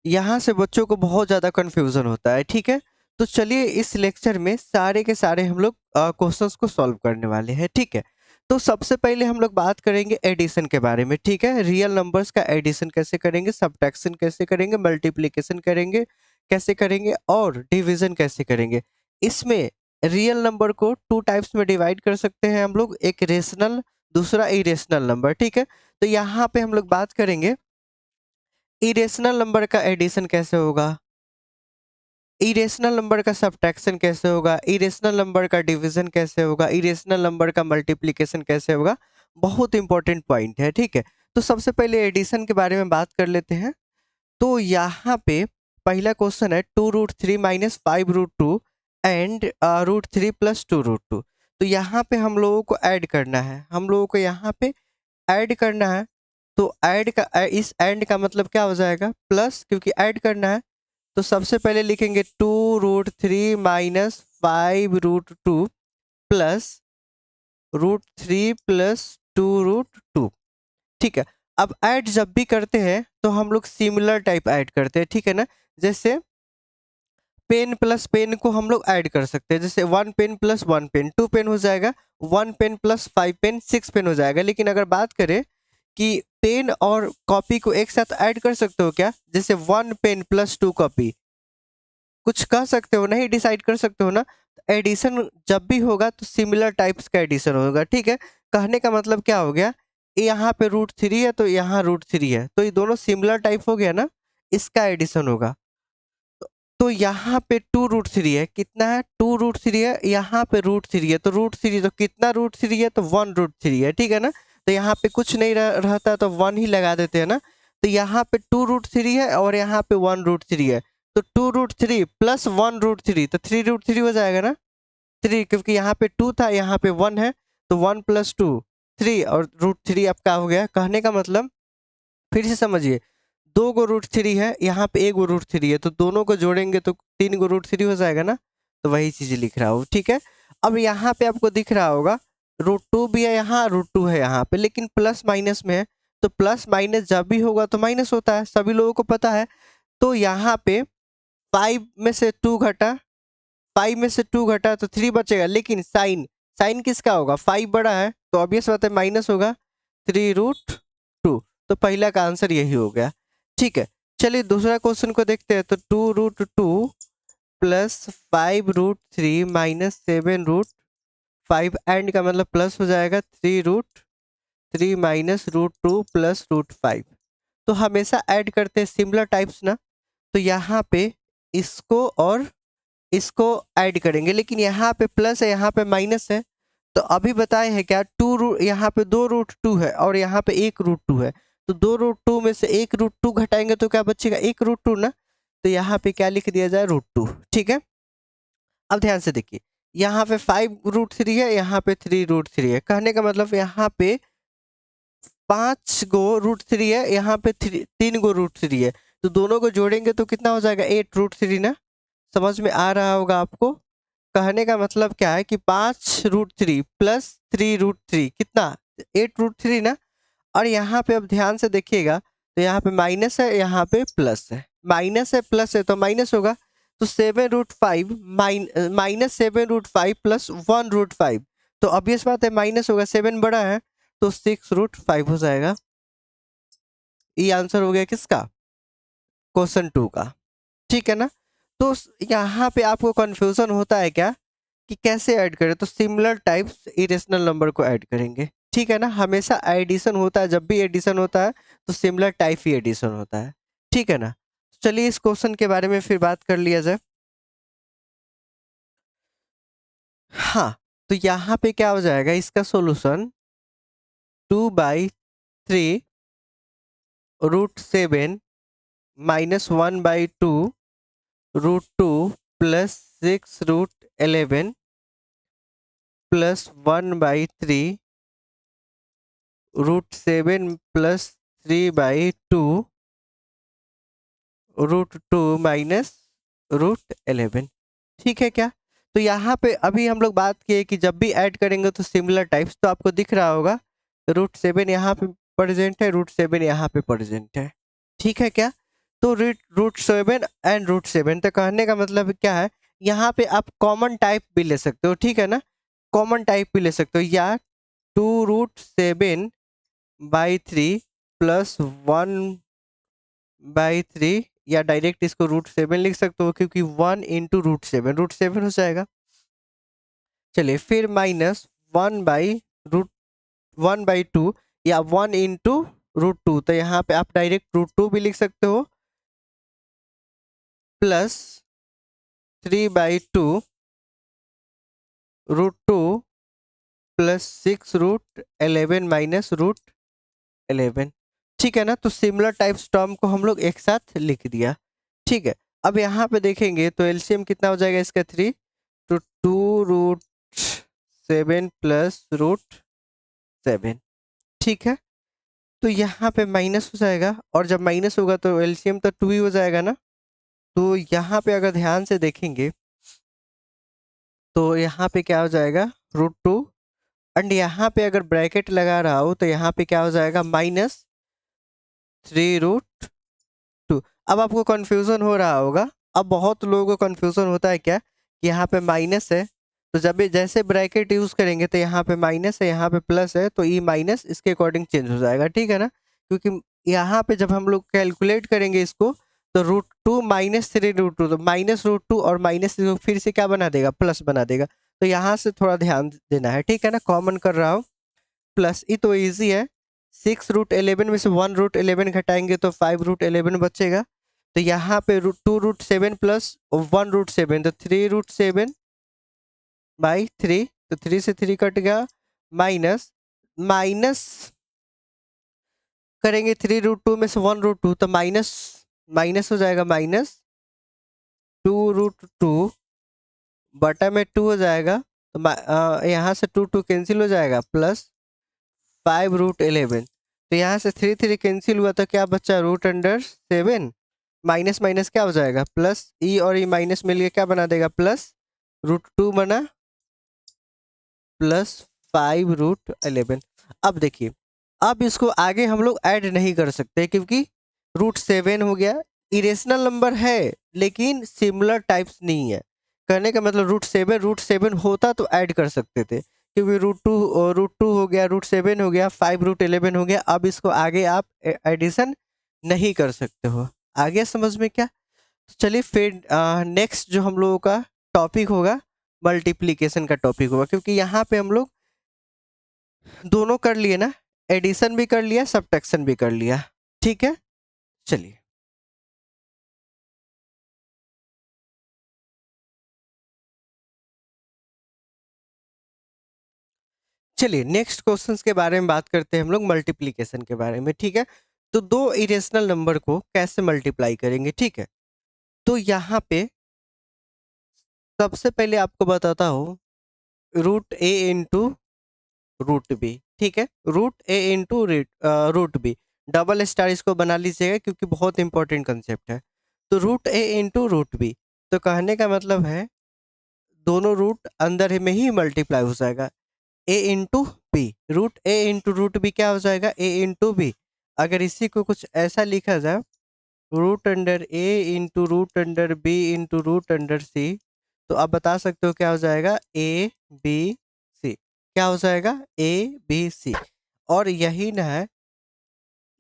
यहाँ से बच्चों को बहुत ज़्यादा कन्फ्यूज़न होता है, ठीक है? तो चलिए इस लेक्चर में सारे के सारे हम लोग क्वेश्चंस को सॉल्व करने वाले हैं, ठीक है? तो सबसे पहले हम लोग बात करेंगे एडिशन के बारे में, ठीक है? रियल नंबर्स का एडिशन कैसे करेंगे, सब्ट्रैक्शन कैसे करेंगे, मल्टीप्लिकेशन करेंगे, कैसे करेंगे और डिवीज़न कैसे करेंगे। इसमें रियल नंबर को 2 टाइप्स में डिवाइड कर सकते हैं हम लोग, एक रेशनल, दूसरा इरेशनल नंबर, ठीक है? तो यहाँ पे हम लोग बात करेंगे इरेशनल नंबर का एडिशन कैसे होगा, इरेशनल नंबर का सब्ट्रैक्शन कैसे होगा, इरेशनल नंबर का डिवीजन कैसे होगा, इरेशनल नंबर का मल्टीप्लिकेशन कैसे होगा। बहुत इंपॉर्टेंट पॉइंट है, ठीक है? तो सबसे पहले एडिशन के बारे में बात कर लेते हैं। तो यहाँ पे पहला क्वेश्चन है 2√3 माइनस 5√2 एंड √3 प्लस 2√2। तो यहाँ पे हम लोगों को ऐड करना है, हम लोगों को यहाँ पे ऐड करना है। तो ऐड का इस एंड का मतलब क्या हो जाएगा, प्लस, क्योंकि ऐड करना है। तो सबसे पहले लिखेंगे 2√3 माइनस 5√2 प्लस √3 प्लस 2√2, ठीक है? अब ऐड जब भी करते हैं तो हम लोग सिमिलर टाइप ऐड करते हैं, ठीक है ना? जैसे पेन प्लस पेन को हम लोग ऐड कर सकते हैं, जैसे 1 पेन प्लस 1 पेन 2 पेन हो जाएगा, 1 पेन प्लस 5 पेन 6 पेन हो जाएगा। लेकिन अगर बात करें कि पेन और कॉपी को एक साथ ऐड कर सकते हो क्या, जैसे 1 पेन प्लस 2 कॉपी, कुछ कह सकते हो, नहीं डिसाइड कर सकते हो ना? एडिशन जब भी होगा तो सिमिलर टाइप्स का एडिशन होगा, ठीक है? कहने का मतलब क्या हो गया, यहाँ पे √3 है तो यहाँ √3 है, तो ये दोनों सिमिलर टाइप हो गया ना, इसका एडिशन होगा। तो यहाँ पे 2√3 है, कितना है, 2√3 है, यहाँ पे √3 है, तो √3 तो कितना √3 है, तो 1√3 है, ठीक है ना? तो यहाँ पे कुछ नहीं रहता तो 1 ही लगा देते हैं ना। तो यहाँ पे 2√3 है और यहाँ पे 1√3 है, तो 2√3 प्लस 1√3 तो 3√3 हो जाएगा ना। 3, क्योंकि यहाँ पे 2 था, यहाँ पे 1 है, तो 1 प्लस 2 3 और √3 आपका हो गया। कहने का मतलब, फिर से समझिए, 2 गो √3 है, यहाँ पे 1 गो √3 है, तो दोनों को जोड़ेंगे तो 3 गो √3 हो जाएगा ना। तो वही चीज लिख रहा हूँ, ठीक है? अब यहाँ पे आपको दिख रहा होगा √2 भी है यहाँ, √2 है यहाँ पे, लेकिन प्लस माइनस में है। तो प्लस माइनस जब भी होगा तो माइनस होता है, सभी लोगों को पता है। तो यहाँ पे 5 में से 2 घटा, 5 में से 2 घटा तो 3 बचेगा, लेकिन साइन, साइन किसका होगा, 5 बड़ा है तो ऑब्वियस बात है माइनस होगा 3√2। तो पहला का आंसर यही हो गया, ठीक है? चलिए दूसरा क्वेश्चन को देखते हैं। तो 2√2 प्लस 5√3 माइनस 7√5, एंड का मतलब प्लस हो जाएगा 3√3 माइनस √2 प्लस √5। तो हमेशा ऐड करते हैं सिमिलर टाइप्स ना। तो यहाँ पे इसको और इसको ऐड करेंगे, लेकिन यहाँ पे प्लस है, यहाँ पे माइनस है। तो अभी बताए हैं क्या, यहाँ पे 2√2 है और यहाँ पे 1√2 है। तो 2√2 में से 1√2 घटाएंगे तो क्या बचेगा, 1√2 ना। तो यहाँ पे क्या लिख दिया जाए, √2, ठीक है? अब ध्यान से देखिए, यहाँ पे 5√3 है, यहाँ पे 3√3 है। कहने का मतलब यहाँ पे 5 गो √3 है, यहाँ पे 3 गो √3 है। तो दोनों को जोड़ेंगे तो कितना हो जाएगा, 8√3 ना। समझ में आ रहा होगा आपको? कहने का मतलब क्या है कि 5√3 प्लस 3√3 कितना, 8√3 ना। और यहाँ पे अब ध्यान से देखिएगा, तो यहाँ पे माइनस है, यहाँ पे प्लस है, माइनस है प्लस है तो माइनस होगा। तो 7√5 माइनस 7√5 प्लस 1√5, तो ऑब्वियस बात है माइनस होगा, 7 बड़ा है तो 6√5 हो जाएगा। ये आंसर हो गया किसका, क्वेश्चन 2 का, ठीक है ना? तो यहाँ पे आपको कंफ्यूजन होता है क्या कि कैसे ऐड करें, तो सिमिलर टाइप्स इरेशनल नंबर को ऐड करेंगे, ठीक है ना? हमेशा एडिशन होता है, जब भी एडिशन होता है तो सिमिलर टाइप ही एडिशन होता है, ठीक है ना? चलिए इस क्वेश्चन के बारे में फिर बात कर लिया जाए। हाँ, तो यहाँ पे क्या हो जाएगा, इसका solution 2/3 √7 minus 1/2 √2 plus 6√11 plus 1/3 √7 plus 3/2 √2 minus √11, ठीक है क्या? तो यहाँ पे अभी हम लोग बात किए कि जब भी ऐड करेंगे तो सिमिलर टाइप्स, तो आपको दिख रहा होगा √7 यहाँ पे प्रेजेंट है, √7 यहाँ पे प्रेजेंट है, ठीक है क्या? तो रूट 7 एंड रूट 7, तो कहने का मतलब क्या है, यहाँ पे आप कॉमन टाइप भी ले सकते हो, ठीक है ना, कॉमन टाइप भी ले सकते हो, या 2√7/3 प्लस 1/3, या डायरेक्ट इसको √7 लिख सकते हो, क्योंकि 1 × √7 √7 हो जाएगा। चलिए फिर माइनस 1/√1/2, या 1 × √2, तो यहाँ पे आप डायरेक्ट √2 भी लिख सकते हो, प्लस 3/2 √2 प्लस 6√11 माइनस √11, ठीक है ना। तो सिमिलर टाइप्स टर्म को हम लोग एक साथ लिख दिया, ठीक है। अब यहाँ पे देखेंगे तो एलसीएम कितना हो जाएगा इसका 3, तो 2√7 प्लस √7, ठीक है। तो यहाँ पे माइनस हो जाएगा, और जब माइनस होगा तो एलसीएम तो 2 ही हो जाएगा ना। तो यहाँ पे अगर ध्यान से देखेंगे तो यहाँ पे क्या हो जाएगा, √2, एंड यहाँ पे अगर ब्रैकेट लगा रहा हो तो यहाँ पे क्या हो जाएगा, -3√2। अब आपको कंफ्यूजन हो रहा होगा, अब बहुत लोगों को कंफ्यूजन होता है क्या, कि यहाँ पे माइनस है, तो जब भी जैसे ब्रैकेट यूज करेंगे तो यहाँ पे माइनस है, यहाँ पे प्लस है, तो ये माइनस इसके अकॉर्डिंग चेंज हो जाएगा, ठीक है ना। क्योंकि यहाँ पे जब हम लोग कैलकुलेट करेंगे इसको, तो √2 -3√2, तो -√2 और माइनस फिर से क्या बना देगा, प्लस बना देगा। तो यहाँ से थोड़ा ध्यान देना है, ठीक है ना, कॉमन कर रहा हूँ। प्लस ये तो इजी है, 6√11 में से 1√11 घटाएंगे तो 5√11 बचेगा। तो यहाँ पे 2√7 प्लस 1√7, तो 3√7/3, तो 3 से 3 कट गया, माइनस माइनस करेंगे 3√2 में से 1√2, तो माइनस माइनस हो जाएगा, -2√2 बटा में 2 हो जाएगा, तो यहाँ से 2 2 कैंसिल हो जाएगा, प्लस 5√11, तो यहाँ से 3 3 कैंसिल हुआ, तो क्या बचा, √7, माइनस माइनस क्या हो जाएगा, प्लस, ई और ई माइनस मिलके क्या बना देगा, +√2 बना, प्लस 5√11। अब देखिए, अब इसको आगे हम लोग ऐड नहीं कर सकते, क्योंकि √7 हो गया, इरेशनल नंबर है लेकिन सिमिलर टाइप्स नहीं है। कहने का मतलब √7 होता तो ऐड कर सकते थे, क्योंकि √2 हो गया, √7 हो गया, 5√11 हो गया, अब इसको आगे आप एडिशन नहीं कर सकते हो। आगे समझ में क्या। तो चलिए फिर नेक्स्ट जो हम लोगों का टॉपिक होगा, मल्टीप्लिकेशन का टॉपिक होगा, क्योंकि यहाँ पे हम लोग दोनों कर लिए ना, एडिशन भी कर लिया, सब्ट्रैक्शन भी कर लिया, ठीक है। चलिए चलिए नेक्स्ट क्वेश्चंस के बारे में बात करते हैं हम लोग, मल्टीप्लिकेशन के बारे में, ठीक है। तो दो इरेशनल नंबर को कैसे मल्टीप्लाई करेंगे, ठीक है। तो यहाँ पे सबसे पहले आपको बताता हूँ, √a × √b, ठीक है, √a × √b, डबल स्टार इसको बना लीजिएगा, क्योंकि बहुत इंपॉर्टेंट कंसेप्ट है। तो √a × √b, तो कहने का मतलब है दोनों रूट अंदर में ही मल्टीप्लाई हो जाएगा, a × b, √a × √b क्या हो जाएगा, a × b। अगर इसी को कुछ ऐसा लिखा जाए, √a × √b × √c, तो आप बता सकते हो क्या हो जाएगा, a b c, क्या हो जाएगा, a b c। और यही ना है,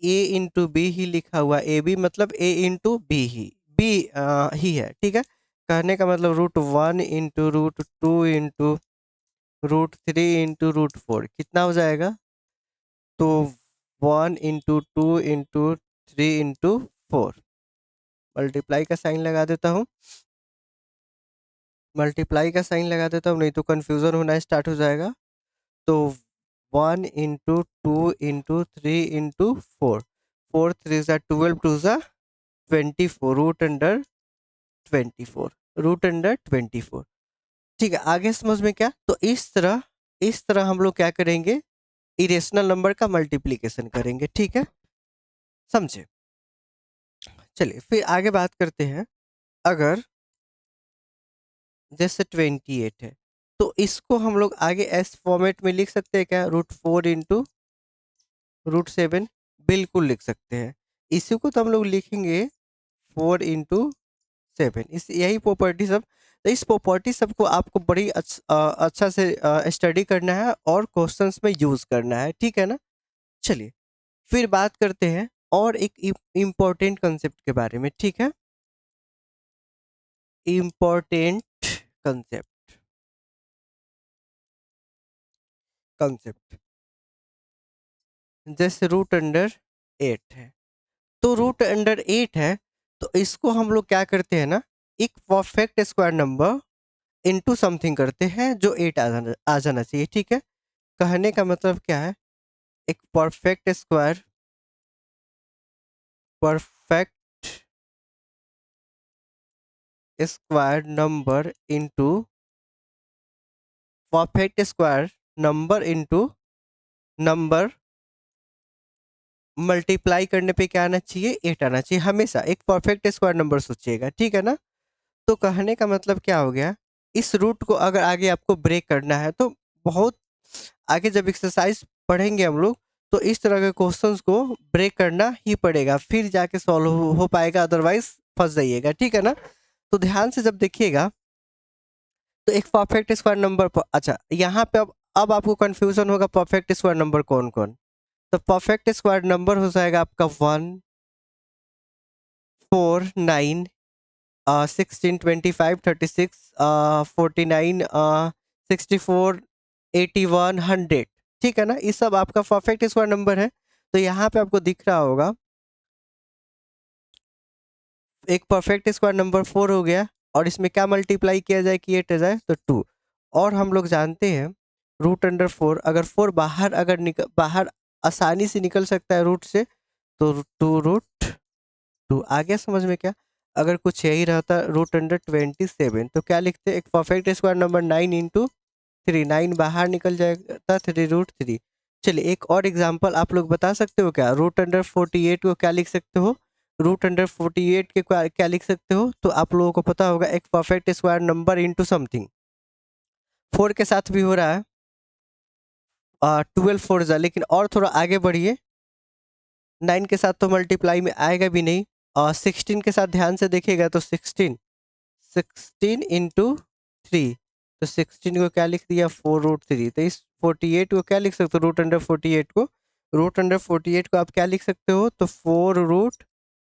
a × b ही लिखा हुआ, a b मतलब a × b ही, b ही है, ठीक है। कहने का मतलब √1 × √2 × √3 × √4 कितना हो जाएगा, तो 1 × 2 × 3 × 4, मल्टीप्लाई का साइन लगा देता हूँ, मल्टीप्लाई का साइन लगा देता हूँ, नहीं तो कंफ्यूजन होना स्टार्ट हो जाएगा। तो 1 × 2 × 3 × 4, 4 3 = 12, 2 = 24, √24, ठीक है। आगे समझ में क्या, तो इस तरह हम लोग क्या करेंगे, इरेशनल नंबर का मल्टीप्लिकेशन करेंगे, ठीक है, समझे। चलिए फिर आगे बात करते हैं, अगर जैसे 28 है, तो इसको हम लोग आगे एस फॉर्मेट में लिख सकते हैं क्या, √4 × √7, बिल्कुल लिख सकते हैं। इसी को तो हम लोग लिखेंगे 4 इंटू 7, इस यही प्रॉपर्टी सब। तो इस प्रॉपर्टी सबको आपको बड़ी अच्छा से स्टडी करना है और क्वेश्चंस में यूज करना है, ठीक है ना। चलिए फिर बात करते हैं और एक इम्पोर्टेंट कंसेप्ट के बारे में, ठीक है। इम्पोर्टेंट कंसेप्ट कंसेप्ट जैसे रूट अंडर 8 है। तो रूट अंडर 8 है, तो इसको हम लोग क्या करते हैं ना, एक perfect square number into something करते हैं जो 8 आ जाना चाहिए, ठीक है। कहने का मतलब क्या है, एक perfect square number into perfect square number into number multiply करने पे क्या आना चाहिए, 8 आना चाहिए। हमेशा एक परफेक्ट स्क्वायर नंबर सोचिएगा, ठीक है ना। तो कहने का मतलब क्या हो गया, इस रूट को अगर आगे आपको ब्रेक करना है तो बहुत आगे जब एक्सरसाइज पढ़ेंगे हम लोग, तो इस तरह के क्वेश्चंस को ब्रेक करना ही पड़ेगा, फिर जाके सॉल्व हो पाएगा, अदरवाइज फंस जाइएगा, ठीक है ना। तो ध्यान से जब देखिएगा, तो एक परफेक्ट स्क्वायर नंबर पर, अच्छा यहाँ पे अब आपको कंफ्यूजन होगा परफेक्ट स्क्वायर नंबर कौन कौन। तो परफेक्ट स्क्वायर नंबर हो जाएगा आपका 1, 4, 9, 16, 25, 36, 49, 64, 81, 100, ठीक है ना। ये सब आपका परफेक्ट स्क्वायर नंबर है। तो यहाँ पे आपको दिख रहा होगा एक परफेक्ट स्क्वायर नंबर 4 हो गया, और इसमें क्या मल्टीप्लाई किया जाए कि 8 आ जाए, तो 2। और हम लोग जानते हैं रूट अंडर 4, अगर 4 बाहर अगर बाहर आसानी से निकल सकता है रूट से, तो 2 रूट 2 आ गया समझ में क्या। अगर कुछ यही रहता रूट अंडर 27, तो क्या लिखते हैं, एक परफेक्ट स्क्वायर नंबर 9 इंटू 3, 9 बाहर निकल जाएगा 3 रूट 3। चलिए एक और एग्जांपल आप लोग बता सकते हो क्या, रूट अंडर 48 को क्या लिख सकते हो, रूट अंडर 48 के क्या लिख सकते हो, तो आप लोगों को पता होगा एक perfect square number into something. 4 के साथ भी हो रहा है 12 4 जा, लेकिन और थोड़ा आगे बढ़िए, 9 के साथ तो मल्टीप्लाई में आएगा भी नहीं, और 16 के साथ ध्यान से देखिएगा तो 16 इंटू 3, तो 16 को क्या लिख दिया 4 रूट 3। तो इस 48 को क्या लिख सकते हो, रूट अंडर 48 को आप क्या लिख सकते हो, तो 4 रूट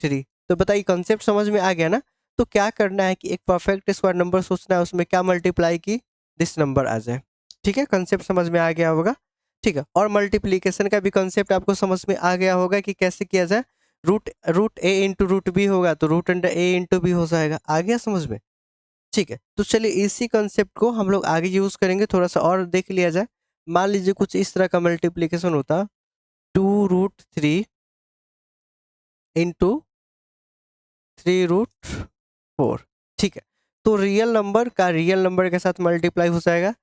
3। तो बताइए कंसेप्ट समझ में आ गया ना। तो क्या करना है कि एक परफेक्ट स्क्वायर नंबर सोचना है, उसमें क्या मल्टीप्लाई की दिस नंबर आ जाए, ठीक है। कंसेप्ट समझ में आ गया होगा, ठीक है। और मल्टीप्लीकेशन का भी कंसेप्ट आपको समझ में आ गया होगा कि कैसे किया जाए, root root A into root B होगा तो root under A into B हो जाएगा, आ गया समझ में, ठीक है। तो चलिए इसी कंसेप्ट को हम लोग आगे यूज करेंगे, थोड़ा सा और देख लिया जाए। मान लीजिए कुछ इस तरह का मल्टीप्लीकेशन होता 2 रूट 3 इंटू 3 रूट 4, ठीक है। तो रियल नंबर का रियल नंबर के साथ मल्टीप्लाई हो जाएगा।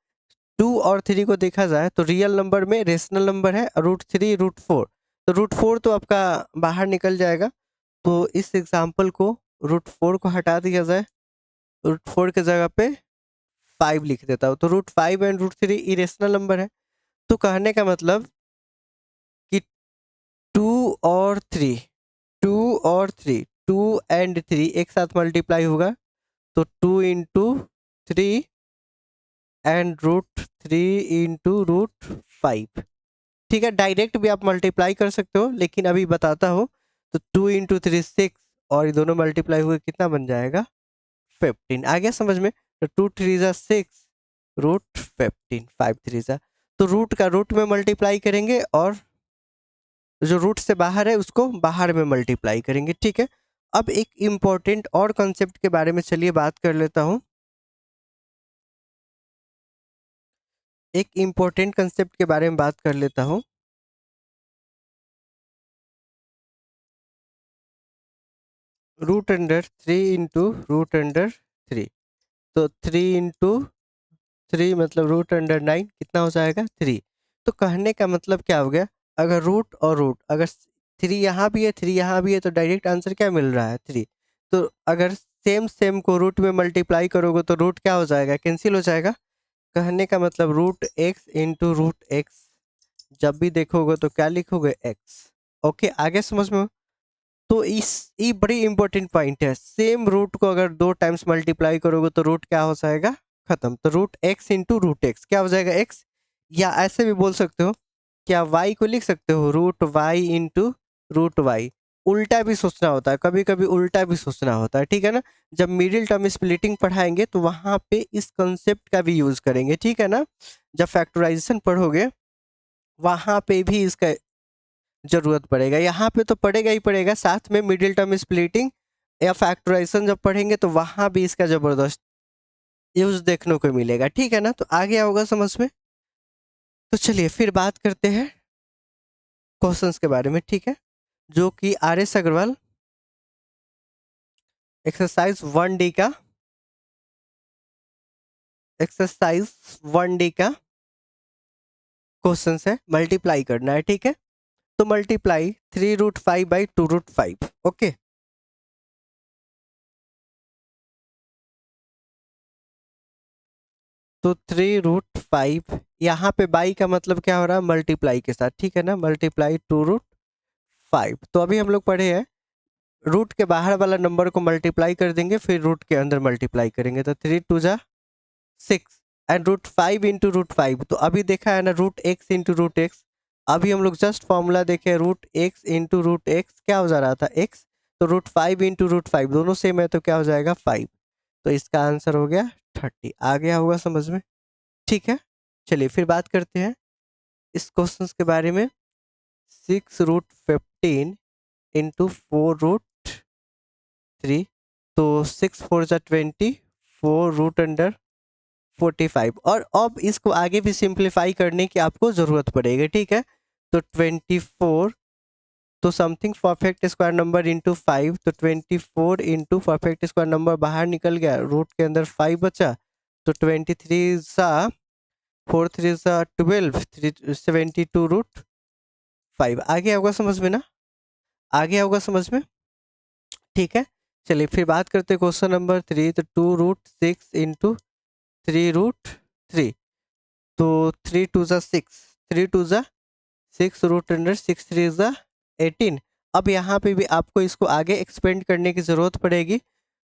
2 और 3 को देखा जाए तो रियल नंबर में रेशनल नंबर है, रूट 3 रूट 4, तो रूट 4 तो आपका बाहर निकल जाएगा। तो इस एग्जाम्पल को रूट 4 को हटा दिया जाए, रूट 4 के जगह पे 5 लिख देता हूँ, तो root 5 and root 3 irrational number है। तो कहने का मतलब कि 2 और 3, 2 एंड 3 एक साथ मल्टीप्लाई होगा, तो 2 into 3 and root 3 into root 5, ठीक है। डायरेक्ट भी आप मल्टीप्लाई कर सकते हो, लेकिन अभी बताता हूँ। तो 2 इंटू 3 6, और ये दोनों मल्टीप्लाई हुए कितना बन जाएगा 15, आ गया समझ में। तो 2 3 जा 6 रूट 15, 5 3 जा, तो रूट का रूट में मल्टीप्लाई करेंगे और जो रूट से बाहर है उसको बाहर में मल्टीप्लाई करेंगे, ठीक है। अब एक इम्पॉर्टेंट और कॉन्सेप्ट के बारे में चलिए बात कर लेता हूँ। एक इम्पॉर्टेंट कंसेप्ट के बारे में बात कर लेता हूँ। Root under 3 into root under 3, तो 3 इंटू 3 मतलब रूट अंडर 9 कितना हो जाएगा 3। तो कहने का मतलब क्या हो गया, अगर रूट और रूट, अगर 3 यहाँ भी है 3 यहाँ भी है, तो डायरेक्ट आंसर क्या मिल रहा है 3। तो अगर सेम सेम को रूट में मल्टीप्लाई करोगे तो रूट क्या हो जाएगा, कैंसिल हो जाएगा। कहने का मतलब root x into root x, जब भी देखोगे तो क्या लिखोगे x, ओके आगे समझ में। तो इस ये बड़ी इंपॉर्टेंट पॉइंट है, सेम रूट को अगर 2 टाइम्स मल्टीप्लाई करोगे तो रूट क्या हो जाएगा, खत्म। तो root x into root x क्या हो जाएगा, एक्स। या ऐसे भी बोल सकते हो, क्या वाई को लिख सकते हो root y into root y. उल्टा भी सोचना होता है, कभी कभी उल्टा भी सोचना होता है, ठीक है ना। जब मिडिल टर्म स्प्लिटिंग पढ़ाएंगे तो वहां पे इस कंसेप्ट का भी यूज करेंगे, ठीक है ना। जब फैक्टराइजेशन पढ़ोगे वहां पे भी इसका जरूरत पड़ेगा, यहाँ पे तो पड़ेगा ही पड़ेगा, साथ में मिडिल टर्म स्प्लिटिंग या फैक्टराइजेशन जब पढ़ेंगे तो वहां भी इसका जबरदस्त यूज देखने को मिलेगा, ठीक है ना। तो आ गया होगा समझ में। तो चलिए फिर बात करते हैं क्वेश्चंस के बारे में, ठीक है। जो कि R S Agarwal exercise 1D का, एक्सरसाइज 1D का क्वेश्चन है, मल्टीप्लाई करना है, ठीक है। तो मल्टीप्लाई 3√5 बाई 2√5, ओके। तो 3√5 यहाँ पे बाई का मतलब क्या हो रहा है, मल्टीप्लाई के साथ, ठीक है ना। मल्टीप्लाई 2√5, तो अभी हम लोग पढ़े हैं रूट के बाहर वाला नंबर को मल्टीप्लाई कर देंगे, फिर रूट के अंदर मल्टीप्लाई करेंगे। तो 3 2 जा 6 एंड √5 इंटू √5, तो अभी देखा है ना root x into root x. अभी हम लोग जस्ट फॉर्मूला देखे, root x into root x क्या हो जा रहा था, एक्स। तो √5 इंटू √5 दोनों सेम है, तो क्या हो जाएगा 5। तो इसका आंसर हो गया 30। आ गया होगा समझ में, ठीक है। चलिए फिर बात करते हैं इस क्वेश्चन के बारे में। 6√15 इंटू 4√3, तो 6 4 जा 20, 4√45। और अब इसको आगे भी सिंप्लीफाई करने की आपको जरूरत पड़ेगी, ठीक है। तो 24, तो something perfect square number into 5, तो 24 इंटू परफेक्ट स्क्वायर नंबर बाहर निकल गया, रूट के अंदर 5 बचा। तो 23 जा 4 3 जा 12, 72√5। आगे होगा समझ में ना, आगे होगा समझ में, ठीक है। चलिए फिर बात करते हैं क्वेश्चन नंबर 3। तो 2√6 इंटू 3√3, तो 3 2 जा 6, 3 2 जा 6, रूट अंडर 6 3 जा 18। अब यहाँ पे भी आपको इसको आगे एक्सपेंड करने की जरूरत पड़ेगी।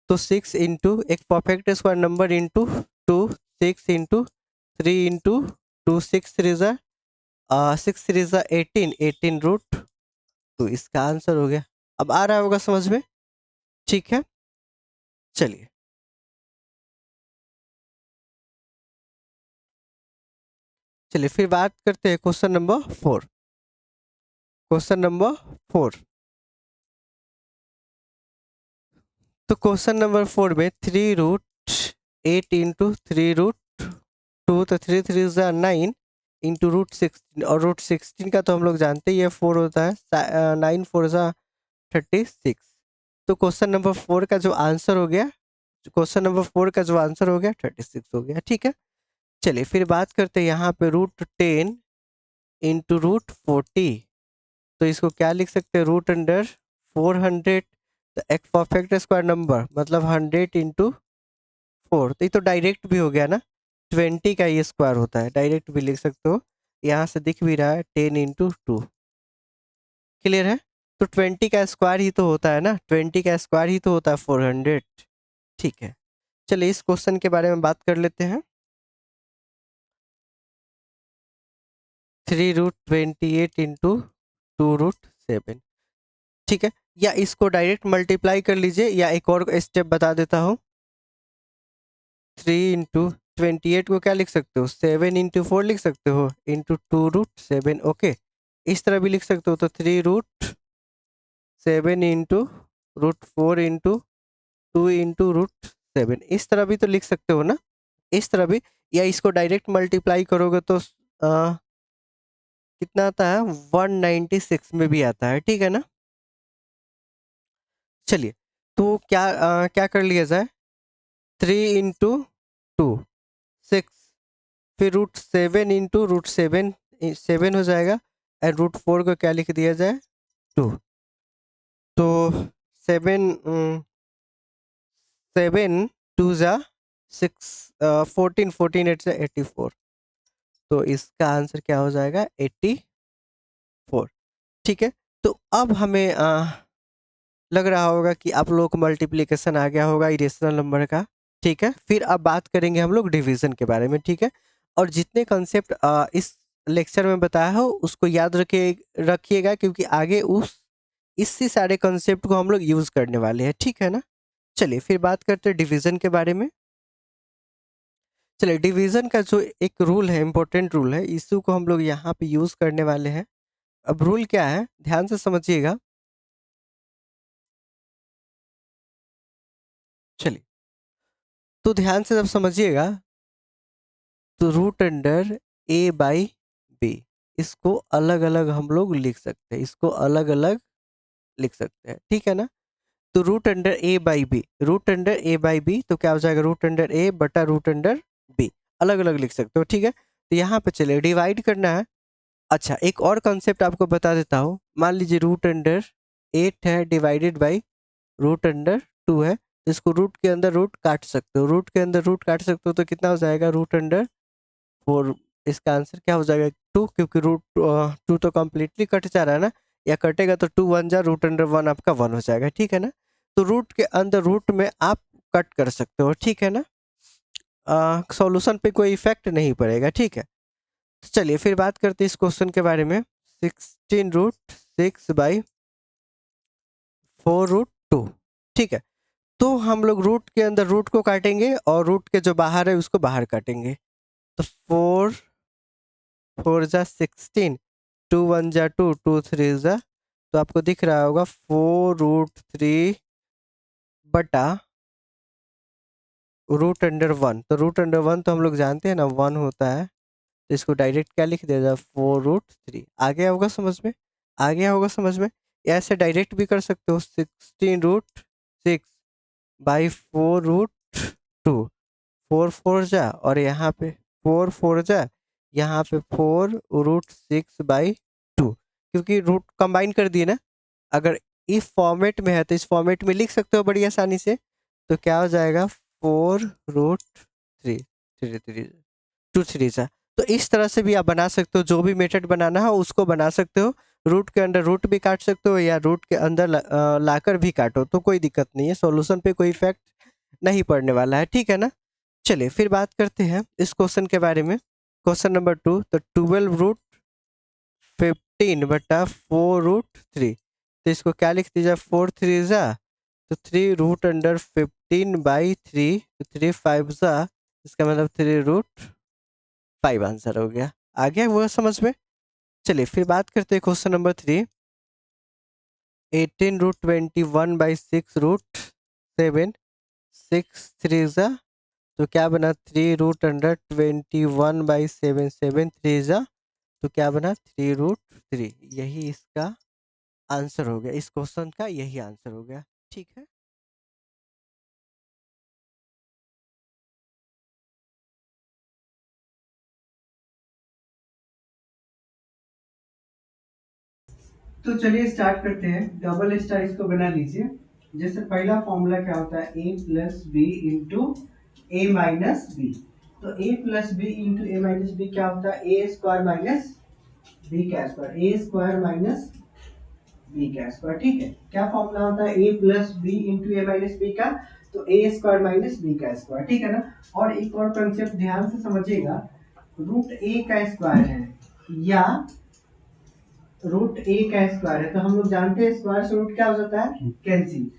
तो 6 इंटू एक perfect square number into 2, 6 into 3 into 2, 6 3 जा 18, 18√2, इसका आंसर हो गया। अब आ रहा होगा समझ में, ठीक है। चलिए चलिए फिर बात करते हैं क्वेश्चन नंबर 4। क्वेश्चन नंबर 4, तो क्वेश्चन नंबर 4 में 3√8 इंटू 3√2, तो 3 3 जा 9 इंटू √16, और √16 का तो हम लोग जानते ही है 4 होता है, 9 4 जा 36। तो क्वेश्चन नंबर 4 का जो आंसर हो गया, क्वेश्चन नंबर 4 का जो आंसर हो गया 36 हो गया, ठीक है। चलिए फिर बात करते हैं यहाँ पे √10 इंटू √40, तो इसको क्या लिख सकते हैं, रूट अंडर 400। तो एक परफेक्ट स्क्वायर नंबर मतलब 100 इंटू 4, तो ये तो डायरेक्ट भी हो गया ना, 20 का ये स्क्वायर होता है, डायरेक्ट भी लिख सकते हो। यहाँ से दिख भी रहा है 10 इंटू 2, क्लियर है। तो 20 का स्क्वायर ही तो होता है ना, 20 का स्क्वायर ही तो होता है 400, ठीक है। चलिए इस क्वेश्चन के बारे में बात कर लेते हैं। 3√28 इंटू 2√7, ठीक है। या इसको डायरेक्ट मल्टीप्लाई कर लीजिए, या एक और स्टेप बता देता हूँ। 3 इंटू 28 को क्या लिख सकते हो, 7 इंटू 4 लिख सकते हो, इंटू 2√7, ओके। इस तरह भी लिख सकते हो, तो 3√7 इंटू √4 इंटू 2 इंटू √7, इस तरह भी तो लिख सकते हो ना, इस तरह भी। या इसको डायरेक्ट मल्टीप्लाई करोगे तो कितना आता है, 196 में भी आता है, ठीक है ना। चलिए तो क्या कर लिया जाए, 3 इंटू 2 6, फिर √7 इंटू √7, 7 हो जाएगा, एंड √4 को क्या लिख दिया जाए, 2। तो 7 7 2 जा 6, 14 14 8 जा 84, तो इसका आंसर क्या हो जाएगा, 84, ठीक है। तो अब हमें लग रहा होगा कि आप लोगों को मल्टीप्लिकेशन आ गया होगा इरेशनल नंबर का। ठीक है, फिर अब बात करेंगे हम लोग डिवीजन के बारे में। ठीक है, और जितने कंसेप्ट इस लेक्चर में बताया हो उसको याद रखिएगा, क्योंकि आगे उस इसी सारे कंसेप्ट को हम लोग यूज करने वाले हैं। ठीक है ना। चलिए फिर बात करते हैं डिवीजन के बारे में। चलिए, डिवीजन का जो एक रूल है, इंपॉर्टेंट रूल है, इसी को हम लोग यहाँ पे यूज करने वाले हैं। अब रूल क्या है, ध्यान से समझिएगा। चलिए, तो ध्यान से जब समझिएगा, तो root under a by b, इसको अलग अलग हम लोग लिख सकते हैं, इसको अलग अलग लिख सकते हैं। ठीक है ना। तो root under a by b, root under a by b, तो क्या हो जाएगा, रूट अंडर ए बटा रूट अंडर बी, अलग अलग लिख सकते हो। ठीक है, तो यहाँ पे चलिए डिवाइड करना है। अच्छा, एक और कॉन्सेप्ट आपको बता देता हूँ। मान लीजिए रूट अंडर 8 है डिवाइडेड बाई रूट अंडर 2 है, तो इसको रूट के अंदर रूट काट सकते हो, रूट के अंदर रूट काट सकते हो, तो कितना हो जाएगा, रूट अंडर 4। इसका आंसर क्या हो जाएगा, 2, क्योंकि रूट 2 तो कम्प्लीटली कट जा रहा है ना, या कटेगा तो 2 1 जा, रूट अंडर 1 आपका 1 हो जाएगा। ठीक है ना। तो रूट के अंदर रूट में आप कट कर सकते हो। ठीक है ना। सॉल्यूशन पे कोई इफेक्ट नहीं पड़ेगा। ठीक है, तो चलिए फिर बात करते हैं इस क्वेश्चन के बारे में। 16√6/4√2। ठीक है, तो हम लोग रूट के अंदर रूट को काटेंगे और रूट के जो बाहर है उसको बाहर काटेंगे। तो 4 4 जा 16, 2 1 जा 2, 2 3 जा, तो आपको दिख रहा होगा 4√3 बटा रूट अंडर 1। तो रूट अंडर 1 तो हम लोग जानते हैं ना 1 होता है, तो इसको डायरेक्ट क्या लिख दिया जाए, 4√3। आ गया होगा समझ में, आ गया होगा समझ में। ऐसे डायरेक्ट भी कर सकते हो, 16√6/4√2, 4 4 जा, और यहाँ पे 4 4 जा, यहाँ पे 4√6/2, क्योंकि रूट कंबाइन कर दिए ना। अगर इस फॉर्मेट में है तो इस फॉर्मेट में लिख सकते हो बड़ी आसानी से। तो क्या हो जाएगा, 4√3 तो इस तरह से भी आप बना सकते हो, जो भी मेथड बनाना हो उसको बना सकते हो। रूट के अंदर रूट भी काट सकते हो, या रूट के अंदर लाकर भी काटो, तो कोई दिक्कत नहीं है, सॉल्यूशन पे कोई इफेक्ट नहीं पड़ने वाला है। ठीक है ना। चलिए फिर बात करते हैं इस क्वेश्चन के बारे में। क्वेश्चन नंबर 2, तो 12√15/4√3, तो इसको क्या लिख दीजिए, 4 3 जा, तो 3√15/3, तो 3 5 जा, इसका मतलब 3√5 आंसर हो गया। आ गया वो समझ में। चलिए फिर बात करते हैं क्वेश्चन नंबर 3, 18√21/6√7, 6 3 जा, तो क्या बना, 3√21/7, 7 3 जा, तो क्या बना, 3√3। यही इसका आंसर हो गया, इस क्वेश्चन का यही आंसर हो गया। ठीक है। तो चलिए स्टार्ट करते हैं। डबल स्टार इसको बना लीजिए। जैसे पहला फॉर्मूला क्या होता है, ए plus b into a minus B. तो ए plus b into a minus b क्या होता है, ए स्क्वायर माइनस बी का स्क्वायर, ए स्क्वायर माइनस बी का स्क्वायर। ठीक है, क्या फॉर्मूला होता है, ए plus b into a minus b का, तो ए स्क्वायर माइनस बी का स्क्वायर। ठीक है ना। और एक और कंसेप्ट ध्यान से समझिएगा, रूट ए का स्क्वायर है या रूट ए का स्क्वायर है, तो हम लोग जानते हैं स्क्वायर से रूट क्या हो जाता है, कैंसिल।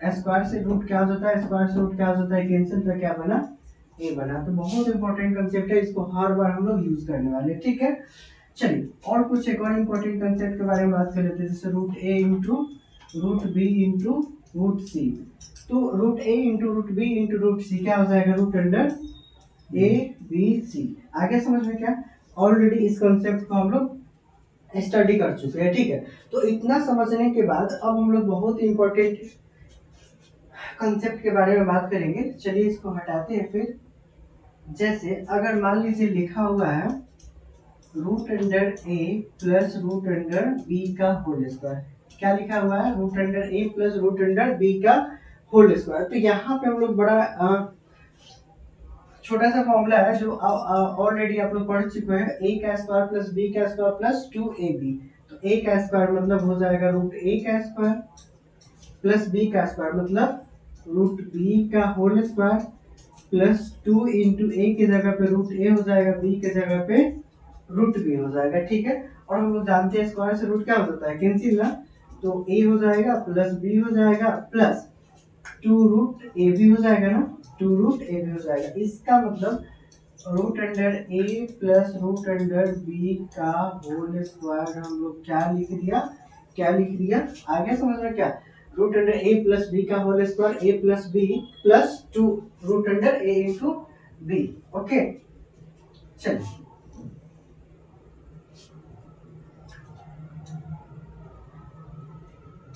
स्क्वायर से रूट क्या हो जाता है, स्क्वायर से रूट क्या हो जाता है, कैंसिल। तो क्या बना, ए बना। तो बहुत इंपॉर्टेंट कंसेप्ट है, इसको हर बार हम लोग यूज करने वाले हैं। ठीक है। चलिए और कुछ एक और इंपॉर्टेंट कंसेप्ट के बारे में बात कर लेते हैं, जैसे root A into root B into root C. तो root A into root B into root C क्या हो जाएगा, root under A B C. आगे समझ में क्या, ऑलरेडी इस कंसेप्ट को हम लोग स्टडी कर चुके हैं। ठीक है, तो इतना समझने के बाद अब हम लोग बहुत इंपॉर्टेंट कंसेप्ट के बारे में बात करेंगे। चलिए इसको हटाते हैं। फिर जैसे अगर मान लीजिए लिखा हुआ है root under A plus root under B का होल स्क्वायर, क्या लिखा हुआ है, root under A plus root under B का होल स्क्वायर। तो यहाँ पे हम लोग बड़ा छोटा सा फॉर्मूला है जो ऑलरेडी आप लोग पढ़ चुके हैं, ए का स्क्वायर प्लस बी का स्क्वायर प्लस 2ab। तो ए का स्क्वायर मतलब हो जाएगा रूट ए का स्क्वायर प्लस बी का स्क्वायर मतलब रूट बी का होल स्क्वायर प्लस 2 इंटू ए की जगह पे रूट ए हो जाएगा, बी की जगह पे रूट बी हो जाएगा। ठीक है, और हम लोग जानते हैं स्क्वायर से रूट क्या हो जाता है, कैंसिल ना, तो ए हो जाएगा प्लस बी हो जाएगा प्लस 2 रूट ए बी हो जाएगा ना, 2 रूट ए बी हो जाएगा। इसका मतलब root under A plus root under B का होल स्क्वायर हम लोग क्या लिख दिया, क्या लिख दिया, आगे समझ रहे क्या, root under A plus B का whole square A plus B plus 2 root under A into B. Okay, चलिए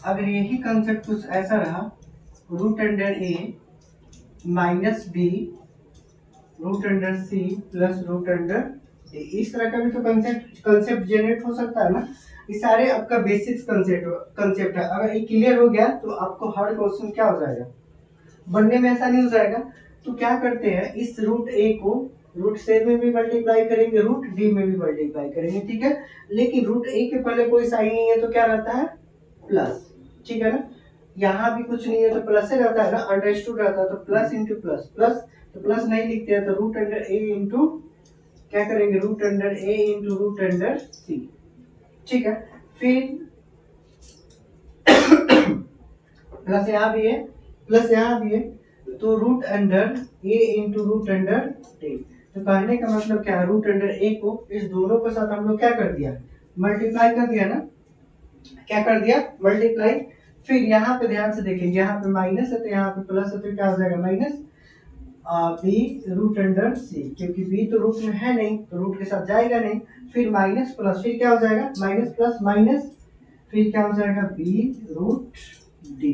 अगर यही कंसेप्ट कुछ ऐसा रहा, root under A minus B root under C plus root under A, इस तरह का भी तो कंसेप्ट जनरेट हो सकता है ना। ये सारे आपका बेसिक कंसेप्ट है, अगर ये क्लियर हो गया तो आपको हर क्वेश्चन क्या हो जाएगा, बनने में ऐसा नहीं हो जाएगा। तो क्या करते हैं, इस रूट ए को रूट से में भी मल्टीप्लाई करेंगे, रूट डी में भी मल्टीप्लाई करेंगे, ठीक है, लेकिन रूट ए के पहले कोई साइन नहीं है तो क्या रहता है, प्लस, ठीक है ना, यहाँ भी कुछ नहीं है तो प्लस से रहता है ना, अंडरस्टूड रहता है, तो प्लस इंटू प्लस प्लस, तो प्लस नहीं लिखते हैं तो रूट अंडर ए इंटू क्या करेंगे, root under A into root under सी, ठीक है, फिर प्लस यहाँ भी है प्लस यहाँ भी है, तो root under A into root under ए, तो कहने का मतलब क्या है, रूट अंडर ए को इस दोनों के साथ हम लोग क्या कर दिया, मल्टीप्लाई कर दिया ना, क्या कर दिया, मल्टीप्लाई। फिर यहाँ पे ध्यान से देखेंगे, यहाँ पे माइनस है तो यहाँ पे प्लस है तो क्या हो जाएगा, माइनस बी रूट अंडर सी, क्योंकि बी तो रूट में है नहीं तो रूट के साथ जाएगा नहीं, फिर माइनस प्लस, फिर क्या हो जाएगा, माइनस प्लस माइनस, फिर क्या हो जाएगा, बी रूट डी।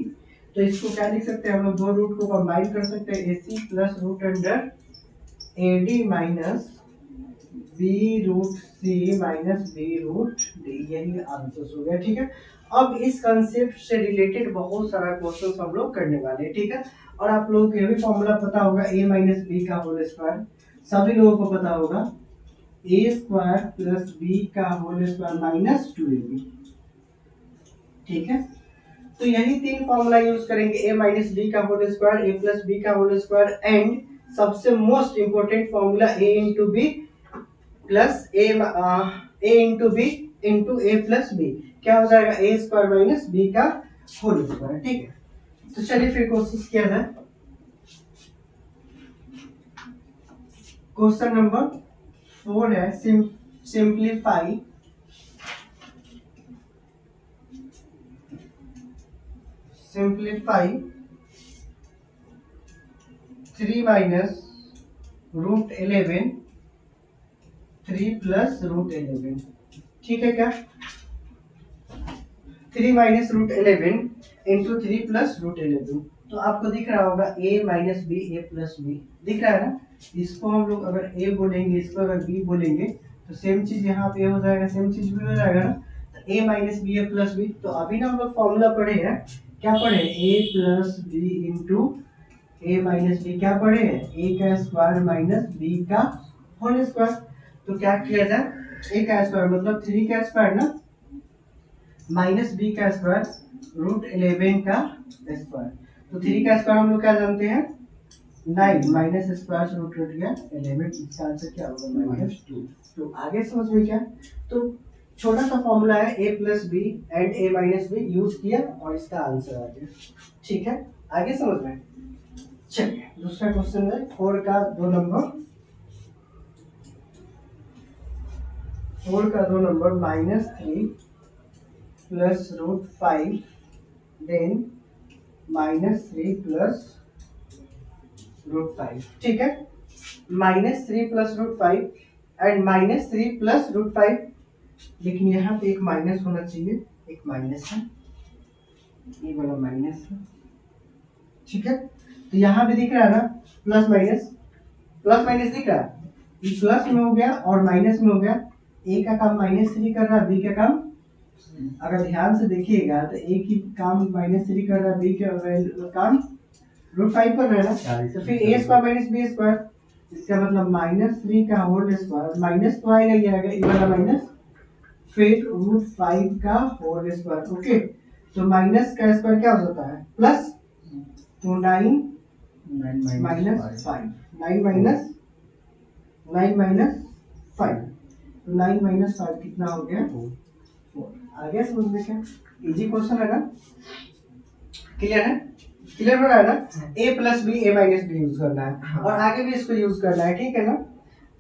तो इसको क्या लिख सकते हैं हम लोग, दो रूट को कंबाइन कर सकते हैं, A C plus root under A D minus B root C minus B root D, यही आंसर हो गया। ठीक है, अब इस कंसेप्ट से रिलेटेड बहुत सारा क्वेश्चन हम लोग करने वाले हैं। ठीक है, और आप लोगों को ये भी फॉर्मूला पता होगा, ए माइनस बी का होल स्क्वायर, सभी लोगों को पता होगा, ए स्क्वायर प्लस बी का होल स्क्वायर माइनस 2ab। ठीक है, तो यही तीन फॉर्मूला यूज करेंगे, ए माइनस बी का whole square, A plus B का होल स्क्वायर, एंड सबसे मोस्ट इंपोर्टेंट फॉर्मूला ए इंटू बी प्लस ए इंटू बी इंटू ए प्लस बी, क्या हो जाएगा, ए स्क्वायर माइनस बी का होल स्क्वायर। ठीक है, तो चलिए फिर कोशिश किया जाए। क्वेश्चन नंबर 4 है, simplify simplify 3 minus root 11 3 plus root 11। ठीक है क्या, 3 minus root 11 into 3 plus root 11, तो आपको दिख रहा होगा a minus b a plus b, दिख रहा है ना, इसको हम लोग अगर a बोलेंगे, इसको अगर b बोलेंगे, तो सेम चीज यहाँ पे हो जाएगा, सेम चीज भी हो जाएगा ना, तो a minus b a plus b. तो अभी ना हम लोग फॉर्मूला पढ़े हैं, क्या पढ़े, a plus b into a minus b, क्या पढ़े हैं, a का स्क्वायर माइनस b का होल स्क्वायर। तो क्या किया जाए, a का स्क्वायर मतलब 3 का स्क्वायर ना, माइनस बी का स्क्वायर रूट 11 का स्क्वायर, तो 3 का स्क्वायर हम लोग क्या जानते हैं, 9 माइनस स्क्वायर रूट रूट गया 11, इसका आंसर क्या होगा, -2। तो आगे समझ में क्या, तो छोटा सा फॉर्मूला है, a plus b and a minus B use किया और इसका आंसर आ गया। ठीक है, आगे समझ में। चलिए दूसरा क्वेश्चन है 4 का 2 नंबर, 4 का 2 number -3 plus root 5 then -3 plus root 5। ठीक है, -3 plus root 5 and -3 plus root 5, लेकिन यहाँ पे एक माइनस होना चाहिए, एक माइनस है, ये वाला माइनस है। ठीक है, तो यहाँ भी दिख रहा है ना, प्लस माइनस दिख रहा है, ये प्लस में हो गया और माइनस में हो गया, ए का काम -3 कर रहा है, बी का काम, अगर ध्यान से देखिएगा तो ए की काम -3 कर रहा है, बी का काम रूट 5 कर रहा है ना, तो फिर ए स्क्वायर माइनस बी स्क्वायर, इसका मतलब -3 का होल स्क्वायर, माइनस तो आएगा, ये आएगा ये वाला माइनस, फिर रूट 5 का होल स्क्वायर। ओके, तो माइनस का स्क्वायर क्या हो जाता है प्लस, तो 9 माइनस 5, 9 माइनस 5, तो 9 माइनस 5 कितना हो गया 4। आ गया समझ में? क्या इजी क्वेश्चन है ना? क्लियर है? क्लियर हो रहा है ना? A plus B A minus B use करना है और आगे भी इसको यूज करना है, ठीक है ना?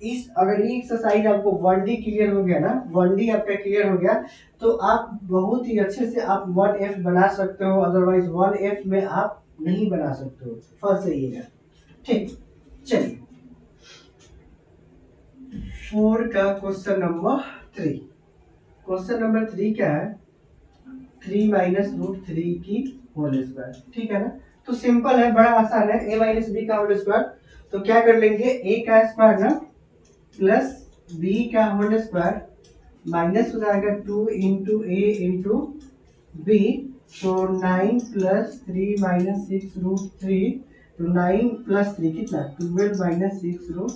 इस अगर ये एक्सरसाइज आपको 1D क्लियर हो गया ना, 1D आपका क्लियर हो गया, तो आप बहुत ही अच्छे से आप 1F बना सकते हो, अदरवाइज 1F में आप नहीं बना सकते हो, फर्स्ट सही, ठीक। चलिए 4 का क्वेश्चन नंबर 3। क्वेश्चन नंबर 3 क्या है? 3 माइनस रूट 3 की होल स्क्वायर, ठीक है ना? तो सिंपल है, बड़ा आसान है, a माइनस बी का होल स्क्वायर। तो क्या कर लेंगे, a का स्क्वायर ना प्लस b का होल स्क्वायर माइनस हो जाएगा 2 इंटू ए इंटू बी, तो 9 प्लस 3 माइनस 6 रूट 3, तो 9 प्लस 3 कितना 12 माइनस 6 रूट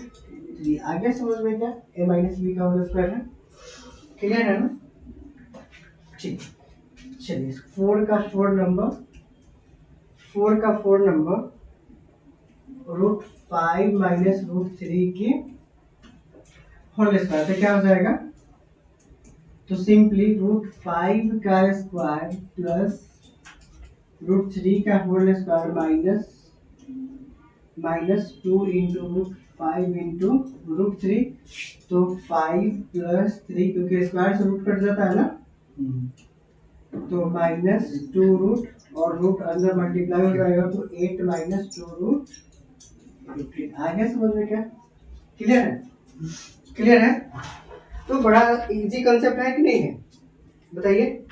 3। आगे समझ में क्या, a माइनस बी का होल स्क्वायर है, क्लियर है ना? ठीक, चलिए 4 का 4 नंबर रूट 5 माइनस रूट 3 की होल स्क्वायर, तो क्या हो जाएगा, तो सिंपली रूट 5 का स्क्वायर प्लस रूट 3 का whole square minus 2 into root 5 into root 3, तो 5 प्लस 3 क्योंकि स्क्वायर से रूट कट जाता है ना, तो माइनस 2 रूट और रूट अंदर मल्टीप्लाई हो जाएगा, तो 8 माइनस 2 रूट 15। आगे समझ में क्या, क्लियर है? क्लियर है? तो बड़ा इजी कंसेप्ट है कि नहीं है, बताइए।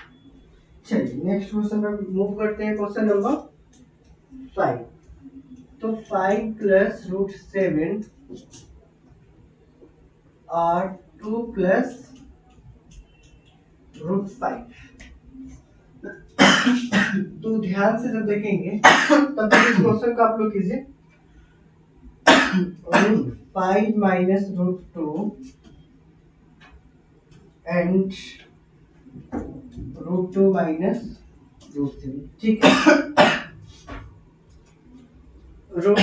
चलिए नेक्स्ट क्वेश्चन पर मूव करते हैं, क्वेश्चन नंबर 5। तो 5 प्लस रूट 7 और 2 प्लस रूट 5। तो ध्यान से जब देखेंगे तब इस क्वेश्चन को आप लोग कीजिए, root 5 minus root 2 and root 2 minus root 3, ठीक है? Root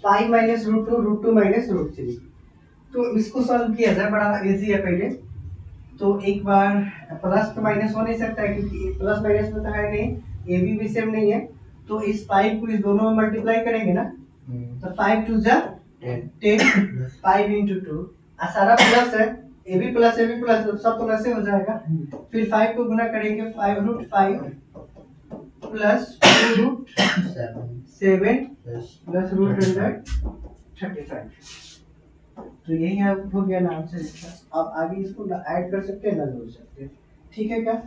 5 minus root 2 minus root 3, तो इसको सॉल्व किया जाए, बड़ा इजी है। पहले तो एक बार प्लस तो माइनस हो नहीं सकता है क्योंकि प्लस माइनस में तो है नहीं, ए भी सेम नहीं है, तो इस 5 को इस दोनों में मल्टीप्लाई करेंगे ना, तो 5 टू जा 10, 5 इंटू 2, सारा प्लस है, ए भी प्लस सब प्लस से हो जाएगा। फिर 5 को गुना करेंगे, 5 root 5 plus 2 root 7 plus root 135, तो यही आप हो गया नाम से इसका। आप आगे इसको ऐड कर सकते हैं ना जोड़ सकते हैं, ठीक है क्या?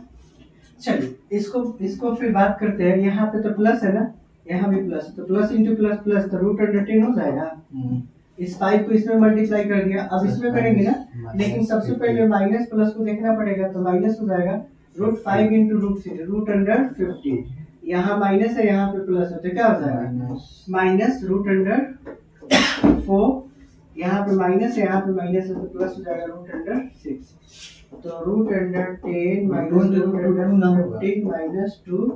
चलिए इसको फिर बात करते हैं, यहाँ पे तो प्लस है ना, यहाँ भी प्लस, तो प्लस इंटू प्लस प्लस, तो रूट 10 हो जाएगा। इस 5 को इसमें मल्टीप्लाई कर दिया, अब इसमें करेंगे ना, लेकिन सबसे पहले माइनस प्लस को देखना पड़ेगा, तो माइनस हो जाएगा रूट 5 इंटू रूट 3, रूट 150। यहाँ माइनस है, यहाँ पे प्लस है, तो क्या हो जाएगा माइनस रूट 4, यहाँ पे माइनस है, यहाँ पे माइनस है, तो प्लस हो जाएगा रूट 6, तो root 10 minus root 15 minus 2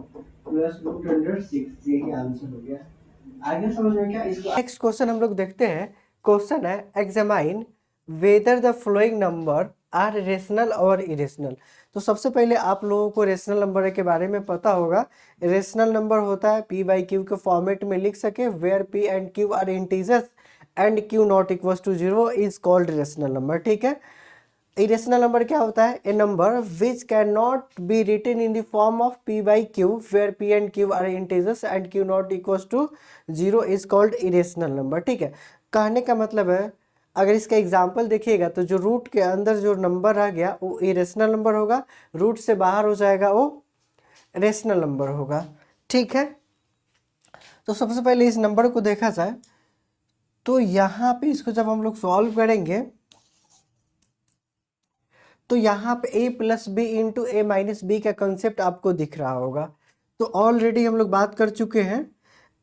plus root 6, यही आंसर हो गया। आगे समझ में क्या? इसको नेक्स्ट क्वेश्चन हम लोग देखते हैं। क्वेश्चन है examine whether the following number are rational और इरेशनल। तो सबसे पहले आप लोगों को रेशनल नंबर के बारे में पता होगा। रेशनल नंबर होता है p बाई क्यू के फॉर्मेट में लिख सके, where p and q are integers and q not equal to 0 is called rational number, ठीक है? इरेशनल नंबर क्या होता है? A number which can not be written in the form of p by Q where p and q are integers and q not equal to 0 is called irrational number, ठीक है? कहने का मतलब है, अगर इसका एग्जाम्पल देखिएगा तो जो रूट के अंदर जो नंबर आ गया वो इरेशनल नंबर होगा, रूट से बाहर हो जाएगा वो रेशनल नंबर होगा, ठीक है? तो सबसे पहले इस नंबर को देखा जाए तो यहाँ पे इसको जब हम लोग सॉल्व करेंगे तो यहाँ पे a plus b into a minus b का कंसेप्ट आपको दिख रहा होगा। तो ऑलरेडी हम लोग बात कर चुके हैं,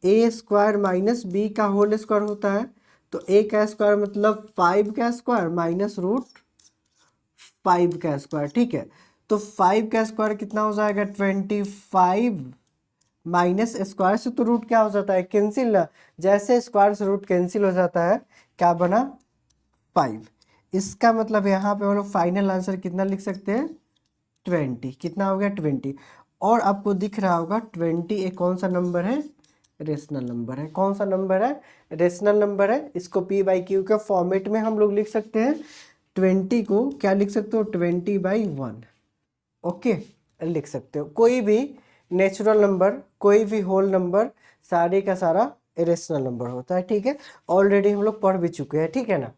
ए स्क्वायर माइनस बी का होल स्क्वायर होता है, तो a का स्क्वायर मतलब 5 का स्क्वायर माइनस रूट 5 का स्क्वायर, ठीक है? तो 5 का स्क्वायर कितना हो जाएगा 25 माइनस स्क्वायर से तो रूट क्या हो जाता है कैंसिल ना, जैसे स्क्वायर से रूट कैंसिल हो जाता है क्या बना 5। इसका मतलब यहाँ पे हम लोग फाइनल आंसर कितना लिख सकते हैं 20। कितना हो गया 20। और आपको दिख रहा होगा 20 एक कौन सा नंबर है रेशनल नंबर है। कौन सा नंबर है रेशनल नंबर है। इसको p बाई क्यू के फॉर्मेट में हम लोग लिख सकते हैं। 20 को क्या लिख सकते हो 20/1 ओके लिख सकते हो। कोई भी नेचुरल नंबर कोई भी होल नंबर सारे का सारा रेशनल नंबर होता है। ठीक है ऑलरेडी हम लोग पढ़ भी चुके हैं। ठीक है ना।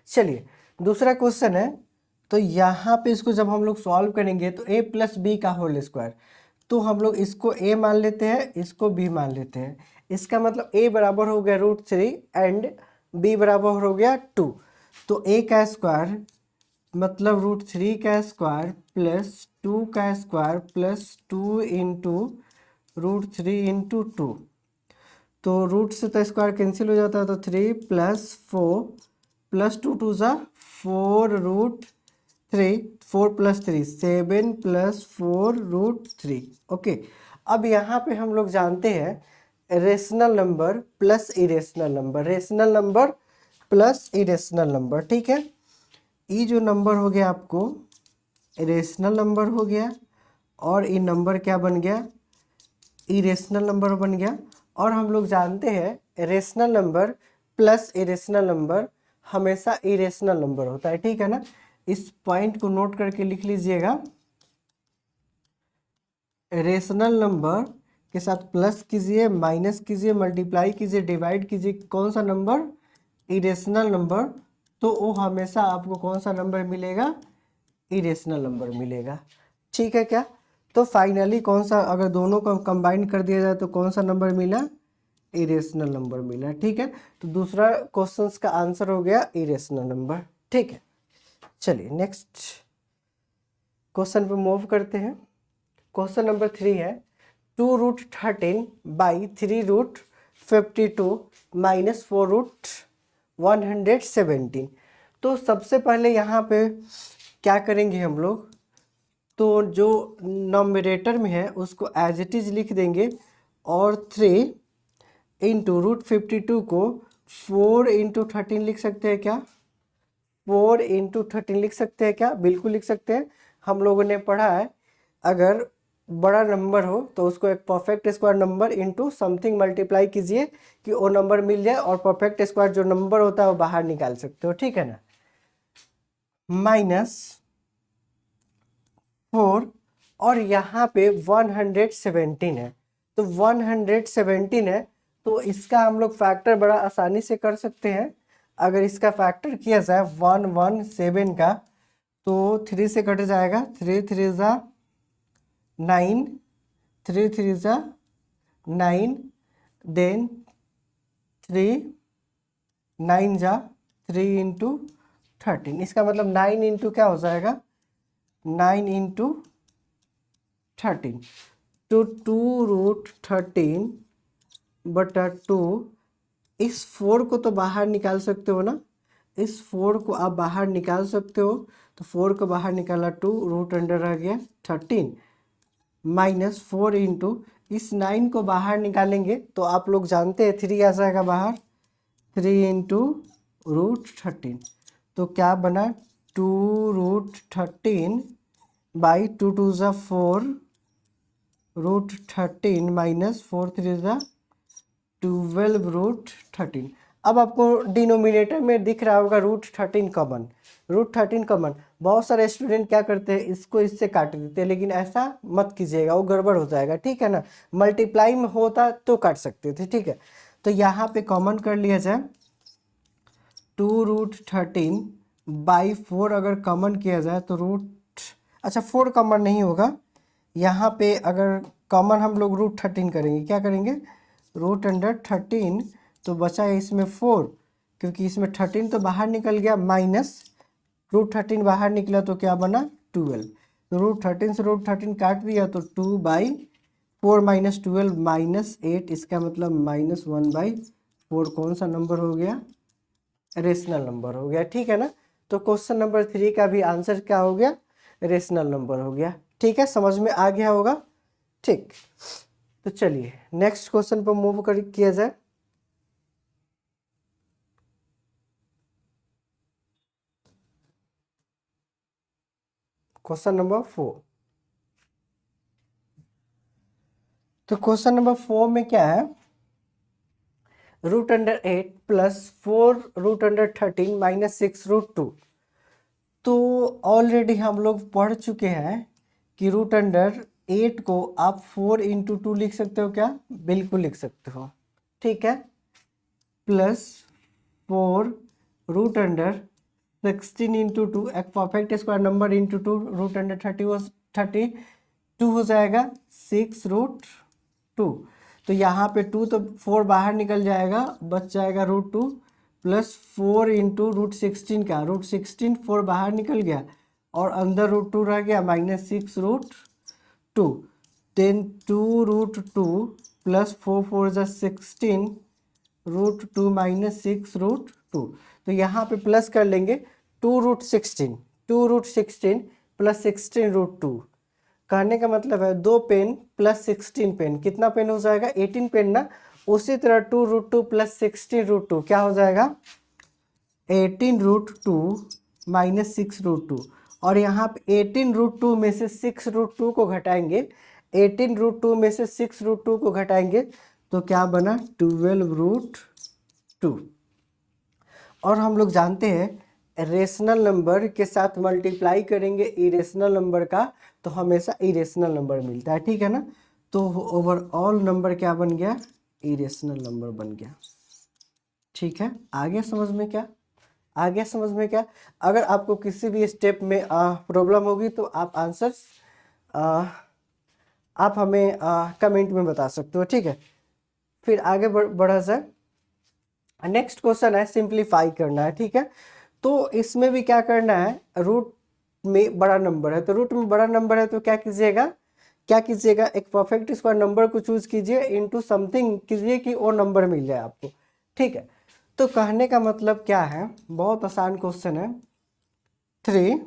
चलिए दूसरा क्वेश्चन है। तो यहाँ पे इसको जब हम लोग सॉल्व करेंगे तो a प्लस बी का होल स्क्वायर, तो हम लोग इसको a मान लेते हैं इसको b मान लेते हैं। इसका मतलब a बराबर हो गया √3 एंड b बराबर हो गया 2। तो a का स्क्वायर मतलब √3 का स्क्वायर प्लस 2 का स्क्वायर प्लस 2 इंटू √3 इंटू 2। तो रूट से तो स्क्वायर कैंसिल हो जाता है तो 3 प्लस 4 प्लस 2 टू ज़ा 4√3 4 प्लस 3 7 प्लस 4√3 ओके। अब यहाँ पे हम लोग जानते हैं rational number plus irrational number, rational number plus irrational number. ठीक है ये जो नंबर हो गया आपको रेशनल नंबर हो गया और ये नंबर क्या बन गया इरेशनल नंबर बन गया। और हम लोग जानते हैं rational number plus irrational number हमेशा इरेशनल नंबर होता है। ठीक है ना। इस पॉइंट को नोट करके लिख लीजिएगा। रेशनल नंबर के साथ प्लस कीजिए माइनस कीजिए मल्टीप्लाई कीजिए डिवाइड कीजिए कौन सा नंबर इरेशनल नंबर, तो वो हमेशा आपको कौन सा नंबर मिलेगा इरेशनल नंबर मिलेगा। ठीक है क्या। तो फाइनली कौन सा अगर दोनों को कंबाइन कर दिया जाए तो कौन सा नंबर मिला इरेशनल नंबर मिला। ठीक है तो दूसरा क्वेश्चन का आंसर हो गया इरेशनल नंबर। ठीक है चलिए नेक्स्ट क्वेश्चन पे मूव करते हैं। क्वेश्चन नंबर 3 है 2√13 बाई 3√52 माइनस 4√117। तो सबसे पहले यहाँ पे क्या करेंगे हम लोग, तो जो नॉमिनेटर में है उसको एज इट इज लिख देंगे और 3 इंटू √52 को 4 इंटू 13 लिख सकते हैं क्या 4 इंटू 13 लिख सकते हैं क्या बिल्कुल लिख सकते हैं। हम लोगों ने पढ़ा है अगर बड़ा नंबर हो तो उसको एक perfect square number into something multiply कीजिए कि वो नंबर मिल जाए और परफेक्ट स्क्वायर जो नंबर होता है वो बाहर निकाल सकते हो। ठीक है ना। -4 और यहाँ पे 117 है तो 117 है तो इसका हम लोग फैक्टर बड़ा आसानी से कर सकते हैं। अगर इसका फैक्टर किया जाए 117 का तो 3 से कट जाएगा 3 3 ज़ा 9 3 3 ज़ा 9 देन 3 9 ज़ा 3 इंटू 13। इसका मतलब 9 इंटू क्या हो जाएगा 9 इंटू 13 तो 2√13 बटा 2। इस 4 को तो बाहर निकाल सकते हो ना, इस 4 को आप बाहर निकाल सकते हो तो 4 को बाहर निकाला 2 रूट अंडर आ गया 13 माइनस 4 इंटू इस 9 को बाहर निकालेंगे तो आप लोग जानते हैं 3 आ जाएगा बाहर 3 इंटू √13 तो क्या बना 2√13 बाई 2 2 ज़ा 4 √13 माइनस 4 3 ज़ा 12√13। अब आपको डिनोमिनेटर में दिख रहा होगा √13 कॉमन, √13 कॉमन। बहुत सारे स्टूडेंट क्या करते हैं इसको इससे काट देते हैं लेकिन ऐसा मत कीजिएगा वो गड़बड़ हो जाएगा। ठीक है ना। मल्टीप्लाई में होता तो काट सकते थे। ठीक है तो यहाँ पे कॉमन कर लिया जाए 2√13 बाई 4 अगर कॉमन किया जाए तो अच्छा 4 कॉमन नहीं होगा यहाँ पे अगर कॉमन हम लोग √13 करेंगे क्या करेंगे रूट अंडर 13 तो बचा है इसमें 4 क्योंकि इसमें 13 तो बाहर निकल गया माइनस √13 बाहर निकला तो क्या बना 12 तो √13 से √13 काट दिया तो 2/4 माइनस 12 -8 इसका मतलब -1/4 कौन सा नंबर हो गया रेशनल नंबर हो गया। ठीक है ना। तो क्वेश्चन नंबर 3 का भी आंसर क्या हो गया रेशनल नंबर हो गया। ठीक है, समझ में आ गया होगा। ठीक, तो चलिए नेक्स्ट क्वेश्चन पर मूव कर किया जाए। Question number 4। तो क्वेश्चन नंबर 4 में क्या है, √8 प्लस 4√13 माइनस 6√2। तो ऑलरेडी हम लोग पढ़ चुके हैं कि √8 को आप 4 × 2 लिख सकते हो क्या? बिल्कुल लिख सकते हो। ठीक है, प्लस 4√16 × 2 एक परफेक्ट स्क्वायर नंबर इंटू 2 √30 हो जाएगा 6√2। तो यहाँ पे 2 तो 4 बाहर निकल जाएगा, बच जाएगा √2 प्लस 4 × √16 का √16 4 बाहर निकल गया और अंदर √2 रह गया माइनस 6√2। 2√2 प्लस 4 4 जा 16 √2 माइनस 6√2। तो यहाँ पे प्लस कर लेंगे 2√16 प्लस 16√2। कहने का मतलब है 2 पेन प्लस 16 पेन, कितना पेन हो जाएगा? 18 पेन ना। उसी तरह 2√2 प्लस 16√2 क्या हो जाएगा? 18√2 माइनस 6√2। और यहाँ पे 18√2 में से 6√2 को घटाएंगे, 18√2 में से 6√2 को घटाएंगे तो क्या बना? 12√2। और हम लोग जानते हैं रेशनल नंबर के साथ मल्टीप्लाई करेंगे इरेशनल नंबर का तो हमेशा इरेशनल नंबर मिलता है। ठीक है ना, तो ओवरऑल नंबर क्या बन गया? इरेशनल नंबर बन गया। ठीक है, आ गया समझ में क्या? आ गया समझ में क्या? अगर आपको किसी भी स्टेप में प्रॉब्लम होगी तो आप आंसर्स आप हमें कमेंट में बता सकते हो। ठीक है, फिर आगे बढ़ा जाए। नेक्स्ट क्वेश्चन है सिंप्लीफाई करना है। ठीक है, तो इसमें भी क्या करना है, रूट में बड़ा नंबर है तो रूट में बड़ा नंबर है तो क्या कीजिएगा, एक परफेक्ट स्क्वायर नंबर को चूज कीजिए, इनटू समथिंग कीजिए कि वो नंबर मिल जाए आपको। ठीक है, तो कहने का मतलब क्या है, बहुत आसान क्वेश्चन है। 14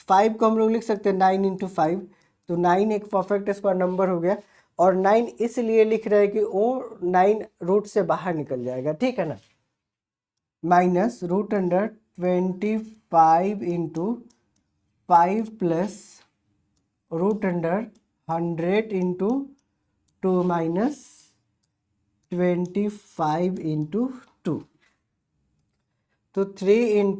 5 को हम लोग लिख सकते हैं 9 × 5, तो 9 एक परफेक्ट स्क्वायर नंबर हो गया। और 9 इसलिए लिख रहे हैं कि वो 9 रूट से बाहर निकल जाएगा। ठीक है ना, माइनस √25 × 5 प्लस √100 × 2 माइनस 25 × 2। तो 3 ×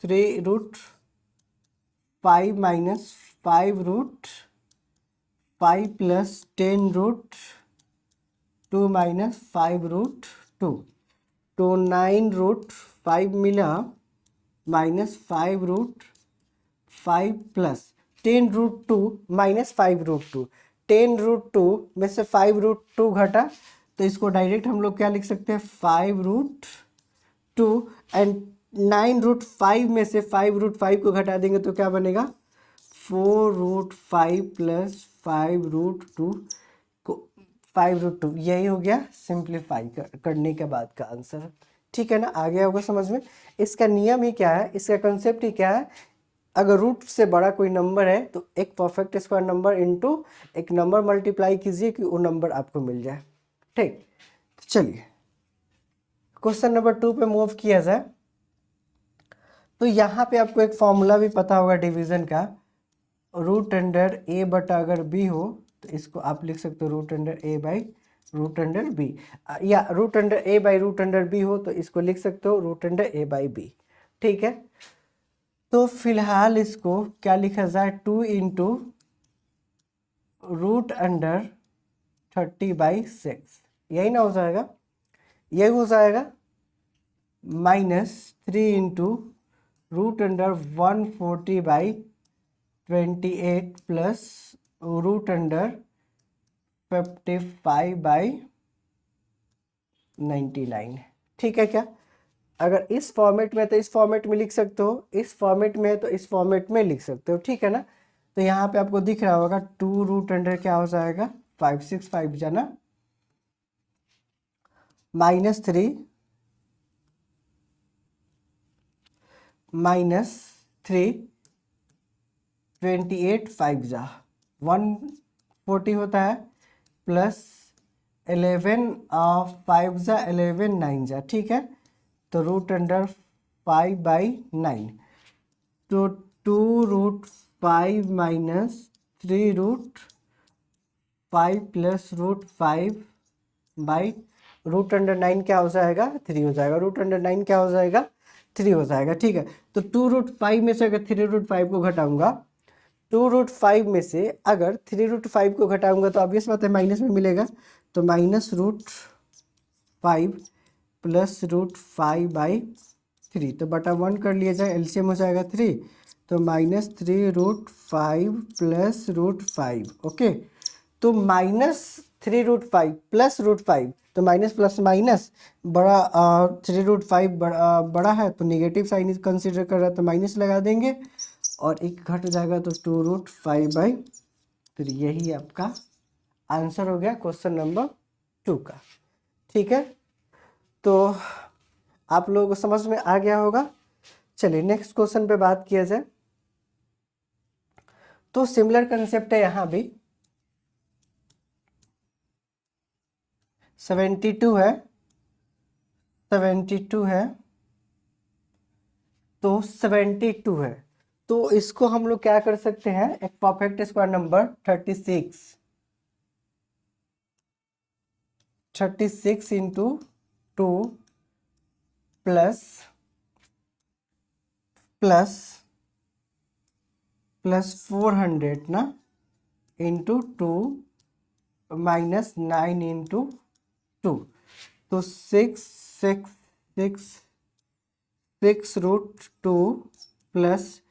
3√5 माइनस 5√5 प्लस 10√2 माइनस 5√2। तो 9√5 मिला माइनस 5√5 प्लस 10√2 माइनस 5√2। 10√2 में से 5√2 घटा तो इसको डायरेक्ट हम लोग क्या लिख सकते हैं? 5√2। एंड 9√5 में से 5√5 को घटा देंगे तो क्या बनेगा? 4√5 प्लस 5√2 को 5√2। यही हो गया सिंप्लीफाई करने के बाद का आंसर। ठीक है ना, आ गया होगा समझ में। इसका नियम ही क्या है, इसका कंसेप्ट ही क्या है, अगर रूट से बड़ा कोई नंबर है तो एक परफेक्ट स्क्वायर नंबर इनटू एक नंबर मल्टीप्लाई कीजिए कि वो नंबर आपको मिल जाए। ठीक, तो चलिए क्वेश्चन नंबर 2 पे मूव किया जाए। तो यहाँ पे आपको एक फॉर्मूला भी पता होगा डिवीजन का, √a बटा अगर b हो तो इसको आप लिख सकते हो √a/√b, या √a/√b हो तो इसको लिख सकते हो √a/b। ठीक है, तो फिलहाल इसको क्या लिखा जाए? 2 × √30/6, यही ना हो जाएगा? यही हो जाएगा। Minus 3 × √140/28 plus √55/99। ठीक है क्या? अगर इस फॉर्मेट में तो इस फॉर्मेट में लिख सकते हो, इस फॉर्मेट में तो इस फॉर्मेट में लिख सकते हो। ठीक है ना, तो यहाँ पे आपको दिख रहा होगा 2 क्या हो जाएगा? 565 जाना -3 माइनस 3, 28 5 जा 140 होता है, प्लस 11 5 जा 11 9 जा, ठीक है। तो रूट अंडर 5/9, तो 2√5 माइनस 3√5 प्लस √5 रूट अंडर 9 क्या हो जाएगा, 3 हो जाएगा। रूट अंडर 9 क्या हो जाएगा, 3 हो जाएगा, ठीक है। तो 2√5 में से अगर 3√5 को घटाऊंगा, 2√5 में से अगर 3√5 को घटाऊंगा तो ऑब्वियस बात है माइनस में मिलेगा, तो -√5 प्लस √5/3, तो बटा 1 कर लिया जाए, एलसीएम हो जाएगा 3, तो -3√5 प्लस √5, ओके। तो -3√5 प्लस √5, तो माइनस प्लस माइनस बड़ा 3√5 बड़ा है तो निगेटिव साइन कंसीडर कर रहा है तो माइनस लगा देंगे, और एक घट जाएगा तो 2√5/3। यही आपका आंसर हो गया क्वेश्चन नंबर 2 का, ठीक है। तो आप लोगों को समझ में आ गया होगा। चलिए नेक्स्ट क्वेश्चन पे बात किया जाए। तो सिमिलर कंसेप्ट है यहाँ भी, 72 है, 72 है, तो 72 है, तो इसको हम लोग क्या कर सकते हैं, एक perfect square number 36 into 2 plus plus plus 400 ना इंटू 2 माइनस 9 इंटू 2, तो 6√2 प्लस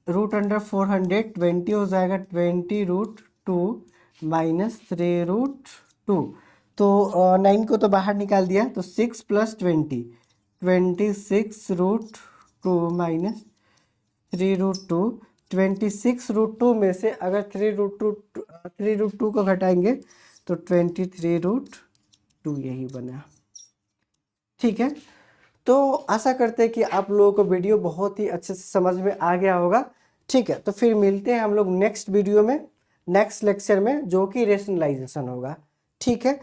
रूट अंडर 420 हो जाएगा, 20√2 माइनस 3√2, तो 9 को तो बाहर निकाल दिया, तो 6 प्लस 20, 26√2 माइनस 3√2, 26√2 में से अगर 3√2 को घटाएंगे तो 23√2 यही बना, ठीक है। तो आशा करते हैं कि आप लोगों को वीडियो बहुत ही अच्छे से समझ में आ गया होगा, ठीक है। तो फिर मिलते हैं हम लोग नेक्स्ट वीडियो में, नेक्स्ट लेक्चर में, जो कि रेशनलाइजेशन होगा, ठीक है।